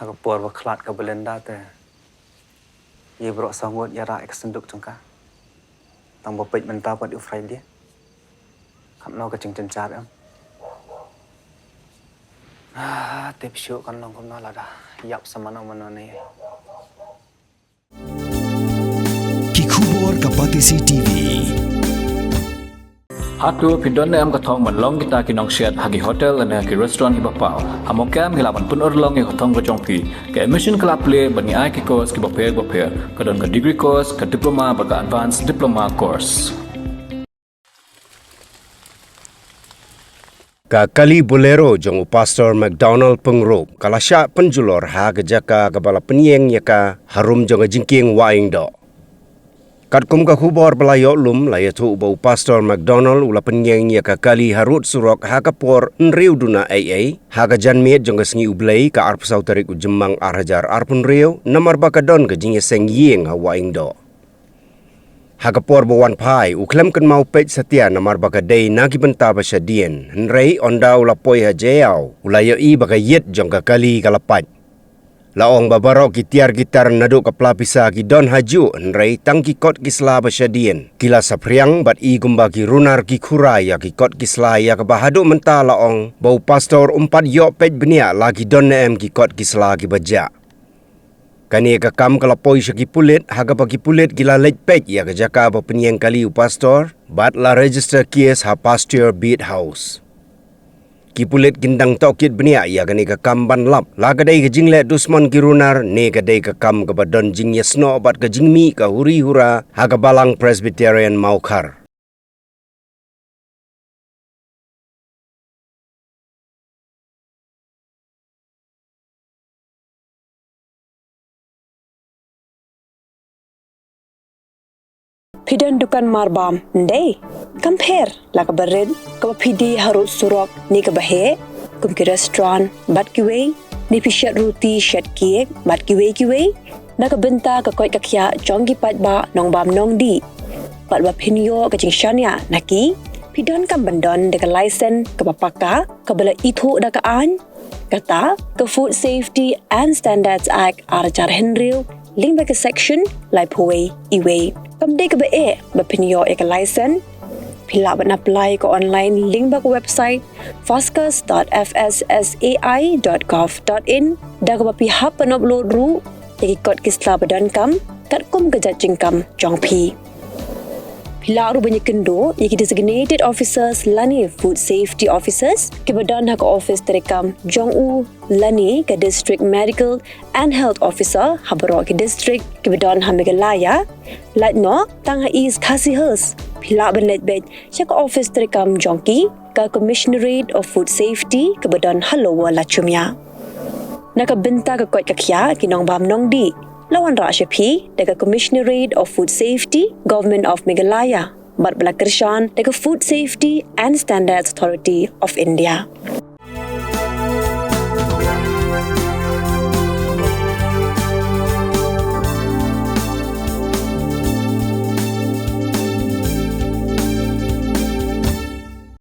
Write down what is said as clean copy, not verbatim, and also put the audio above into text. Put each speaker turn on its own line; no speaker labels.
Aku por waklat ke belenda te. Ia berok sangut ya rak kesenduk cengka. Tang bopet mentah pada ufrai dia. Kam no ke cengcar am. Tip syuk kan long kumna lah dah. Yap sama mana ni.
Kikubor kapatisi TV.
Hatu pindon am kathong manlong kita kinong shed hagi hotel ane ki restaurant ki bapau hamokam hilaban pun orlong ki kathong ko jongpi ke admission club play bani ai ki course ki baper kadon ka degree course ka diploma ba ka advanced diploma course
Ka kali bolero jong pastor Macdonald Pyngrope kala Shah Pynjulor ha gejaka kabala penyeng yaka harum jong jingking waing do. Kat kum ka khubor belayok lum laya tu bau pastor Macdonald ula penyeng yaka kali harut surok ha kapor nriu duna AA ha ka janmiet jong ka sengi ublay ka arp sautarik ujemang arhajar arpun riu namar bakadon ka jingya seng yeng ha waing do. Hagapor bawan pai uklem kan mau pej setia namar bakadei nagi benta basyadien nrei onda ula poi ha jeyau ulayo i bakayet jong ka kali kalapat laong babaro ki tiar gitar nadu ka pelapisa ki don haju nrei tangki kot kisla basyadien kila sapriang bat i gumba ki runar ki Khura ya ki kot kisla ya ka bahadu menta laong bau pastor umpat yok pej benia lagi don em ki kot kisla ki baja. Kani ka kam kalapoi syaki pulit, haga pagi pulit gila lej pej ya ka jaka apa penyeng kali pastor, bat la register kies ha pastor beat house. Ki pulit gendang tokit benia ya kani ka kam ban lap, la kadai ka jinglet dusman ki runar, ne kadai ka kam ka badon jing yasno bat ka jingmi ka huri hura, haga balang Presbyterian maukar.
Pidan dukan marbam, ndai. Compare la ka bered, ka pidi harut surok ni ka bahe, kum ki restaurant, bat ki wei, ni pishat roti shat kiek, bat ki wei, na ka benta ka koi ka kya jong ki pat ba nong bam nong di. Pat ba pinyo ka jing shania naki, pidan kam bandon de ka license ka papaka, ka bala itu da ka an, kata ka Food Safety and Standards Act arajar henriu, link ba ka section lai puwei iwei. Kamde ka ba bapinyo ka license, pila ba na-apply ka online link ba ka website foscas.fssai.gov.in da ka ba pihap pan-upload ru ikot kisla badan kam kat kum ka judging kam jong pi. Pila ru banyak kendo iki designated officers lani food safety officers ke badan hak office terekam jong u lani ke district medical and health officer habaro ke district ke badan hamigalaya lat no tang is khasihers pila ban let bed chak office terekam jongki ka commissionerate of food safety ke badan halowa lachumya nakabenta ka kot kakya kinong bam nong di lawan Rashapi dekat Commissionerate of Food Safety, Government of Meghalaya, bat bala kershan dekat Food Safety and Standards Authority of India.